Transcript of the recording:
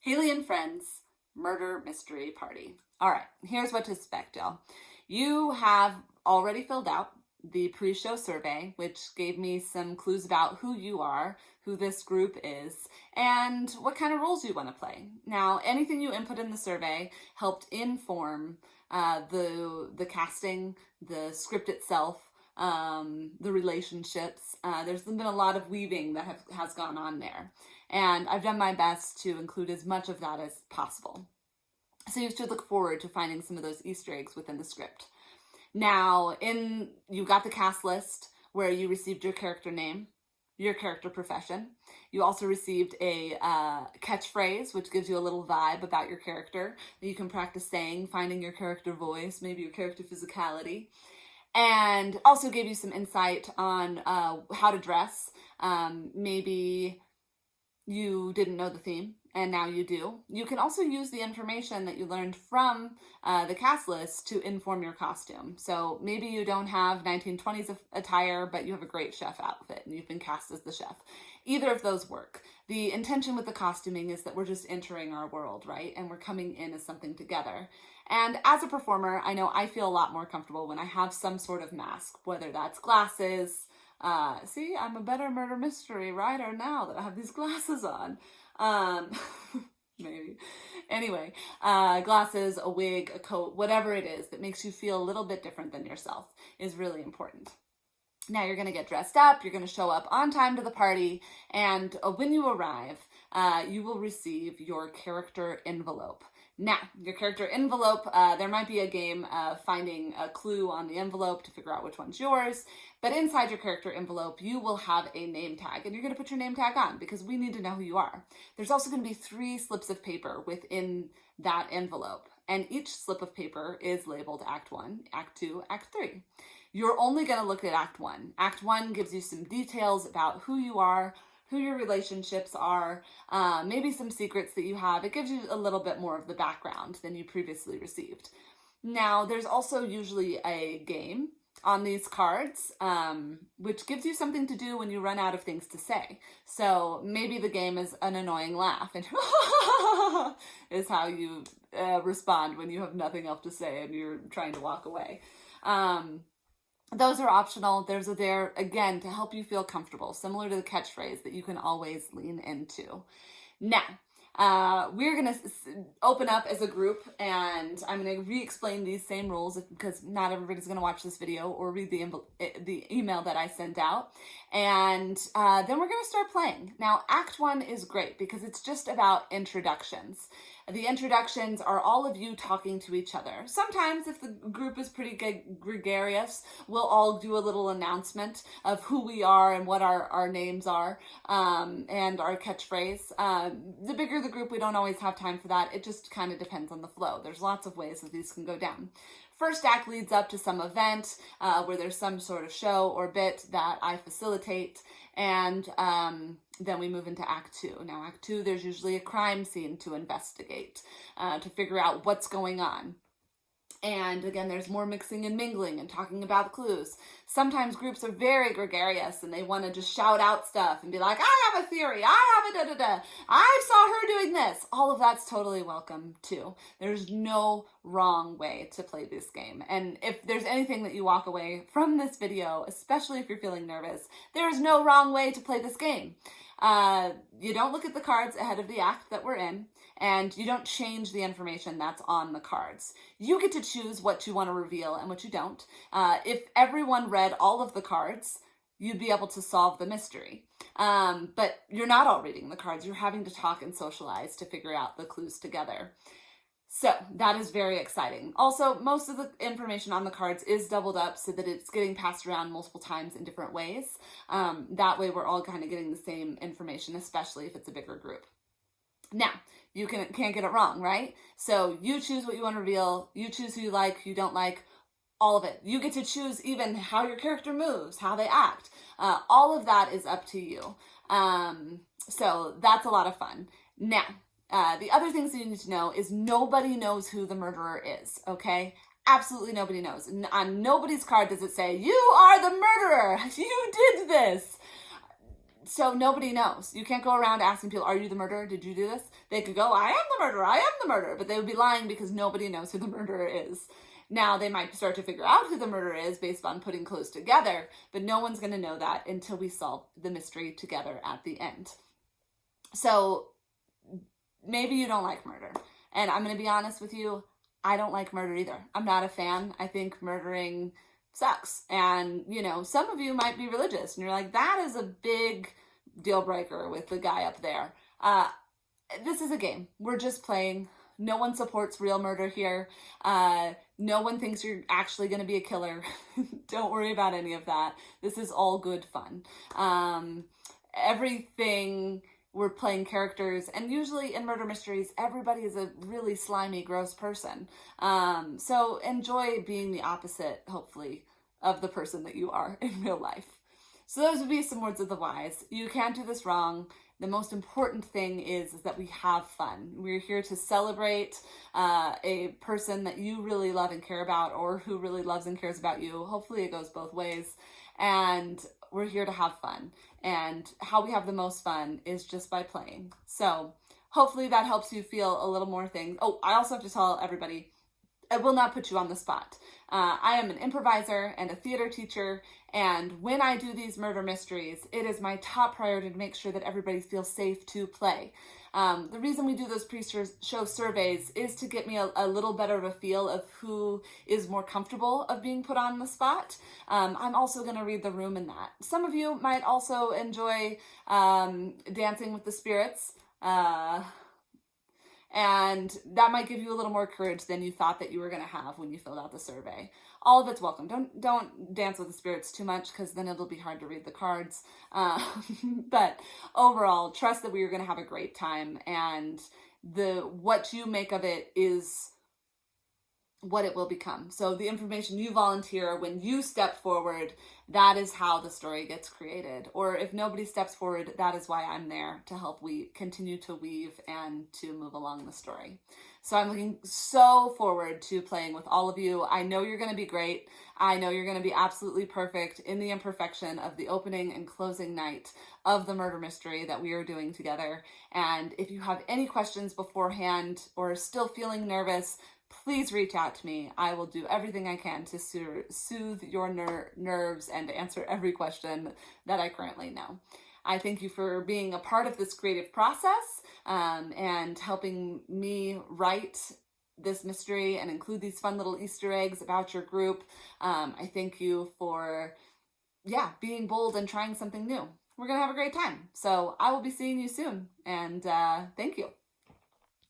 Hailey and Friends Murder Mystery Party. All right, here's what to expect, y'all. You have already filled out the pre-show survey, which gave me some clues about who you are, who this group is, and what kind of roles you want to play. Now, anything you input in the survey helped inform the casting, the script itself, the relationships. There's been a lot of weaving that has gone on there. And I've done my best to include as much of that as possible. So you should look forward to finding some of those Easter eggs within the script. Now, you got the cast list where you received your character name, your character profession. You also received a catchphrase, which gives you a little vibe about your character that you can practice saying, finding your character voice, maybe your character physicality. And also gave you some insight on how to dress. Maybe you didn't know the theme, and now you do. You can also use the information that you learned from the cast list to inform your costume. So maybe you don't have 1920s attire, but you have a great chef outfit, and you've been cast as the chef. Either of those work. The intention with the costuming is that we're just entering our world, right? And we're coming in as something together. And as a performer, I know I feel a lot more comfortable when I have some sort of mask, whether that's glasses. See, I'm a better murder mystery writer now that I have these glasses on. Maybe. Anyway, glasses, a wig, a coat, whatever it is that makes you feel a little bit different than yourself is really important. Now you're going to get dressed up, you're going to show up on time to the party, and when you arrive, you will receive your character envelope. Now, your character envelope, there might be a game of finding a clue on the envelope to figure out which one's yours, but inside your character envelope, you will have a name tag, and you're going to put your name tag on because we need to know who you are. There's also going to be 3 slips of paper within that envelope, and each slip of paper is labeled Act 1, Act 2, Act 3. You're only going to look at Act 1. Act 1 gives you some details about who you are, who your relationships are, maybe some secrets that you have. It gives you a little bit more of the background than you previously received. Now, there's also usually a game on these cards, which gives you something to do when you run out of things to say. So maybe the game is an annoying laugh, and is how you respond when you have nothing else to say and you're trying to walk away. Those are optional. There's there, again, to help you feel comfortable, similar to the catchphrase that you can always lean into. Now, we're going to open up as a group, and I'm going to re-explain these same rules because not everybody's going to watch this video or read the email that I sent out. And then we're going to start playing. Now, Act 1 is great because it's just about introductions. The introductions are all of you talking to each other. Sometimes, if the group is pretty gregarious, we'll all do a little announcement of who we are and what our names are, and our catchphrase. The bigger the group, we don't always have time for that. It just kind of depends on the flow. There's lots of ways that these can go down. First act leads up to some event where there's some sort of show or bit that I facilitate, and then we move into Act 2. Now, Act 2, there's usually a crime scene to investigate, to figure out what's going on. And again, there's more mixing and mingling and talking about clues. Sometimes groups are very gregarious and they want to just shout out stuff and be like, I have a theory, I have a da-da-da, I saw her doing this. All of that's totally welcome too. There's no wrong way to play this game. And if there's anything that you walk away from this video, especially if you're feeling nervous, there is no wrong way to play this game. You don't look at the cards ahead of the act that we're in, and you don't change the information that's on the cards. You get to choose what you want to reveal and what you don't. If everyone read all of the cards, you'd be able to solve the mystery. But you're not all reading the cards. You're having to talk and socialize to figure out the clues together. So that is very exciting. Also, most of the information on the cards is doubled up so that it's getting passed around multiple times in different ways. That way we're all kind of getting the same information, especially if it's a bigger group. Now, you can't get it wrong, right? So you choose what you want to reveal. You choose who you like, who you don't like, all of it. You get to choose even how your character moves, how they act. All of that is up to you. So that's a lot of fun. Now, the other things that you need to know is nobody knows who the murderer is, okay? Absolutely nobody knows. On nobody's card does it say, you are the murderer, you did this. So nobody knows. You can't go around asking people, are you the murderer? Did you do this? They could go, I am the murderer. I am the murderer. But they would be lying because nobody knows who the murderer is. Now they might start to figure out who the murderer is based on putting clues together, but no one's going to know that until we solve the mystery together at the end. So maybe you don't like murder. And I'm going to be honest with you, I don't like murder either. I'm not a fan. I think murdering sucks. And, you know, some of you might be religious and you're like, that is a big deal breaker with the guy up there. This is a game. We're just playing. No one supports real murder here. No one thinks you're actually going to be a killer. Don't worry about any of that. This is all good fun. Everything, we're playing characters, and usually in murder mysteries, everybody is a really slimy, gross person. So enjoy being the opposite, hopefully, of the person that you are in real life. So those would be some words of the wise. You can't do this wrong. The most important thing is that we have fun. We're here to celebrate a person that you really love and care about, or who really loves and cares about you. Hopefully it goes both ways. And we're here to have fun. And how we have the most fun is just by playing. So hopefully that helps you feel a little more things. Oh, I also have to tell everybody, I will not put you on the spot. I am an improviser and a theater teacher, and when I do these murder mysteries, it is my top priority to make sure that everybody feels safe to play. The reason we do those pre-show surveys is to get me a little better of a feel of who is more comfortable of being put on the spot. I'm also going to read the room in that. Some of you might also enjoy dancing with the spirits. And that might give you a little more courage than you thought that you were going to have when you filled out the survey. All of it's welcome. Don't dance with the spirits too much, because then it'll be hard to read the cards. But overall, trust that we are going to have a great time, and what you make of it is what it will become. So the information you volunteer when you step forward, that is how the story gets created. Or if nobody steps forward, that is why I'm there, to help we continue to weave and to move along the story. So I'm looking so forward to playing with all of you. I know you're going to be great. I know you're going to be absolutely perfect in the imperfection of the opening and closing night of the murder mystery that we are doing together. And if you have any questions beforehand or are still feeling nervous, please reach out to me. I will do everything I can to soothe your nerves and answer every question that I currently know. I thank you for being a part of this creative process and helping me write this mystery and include these fun little Easter eggs about your group. I thank you for, being bold and trying something new. We're going to have a great time. So I will be seeing you soon. And thank you.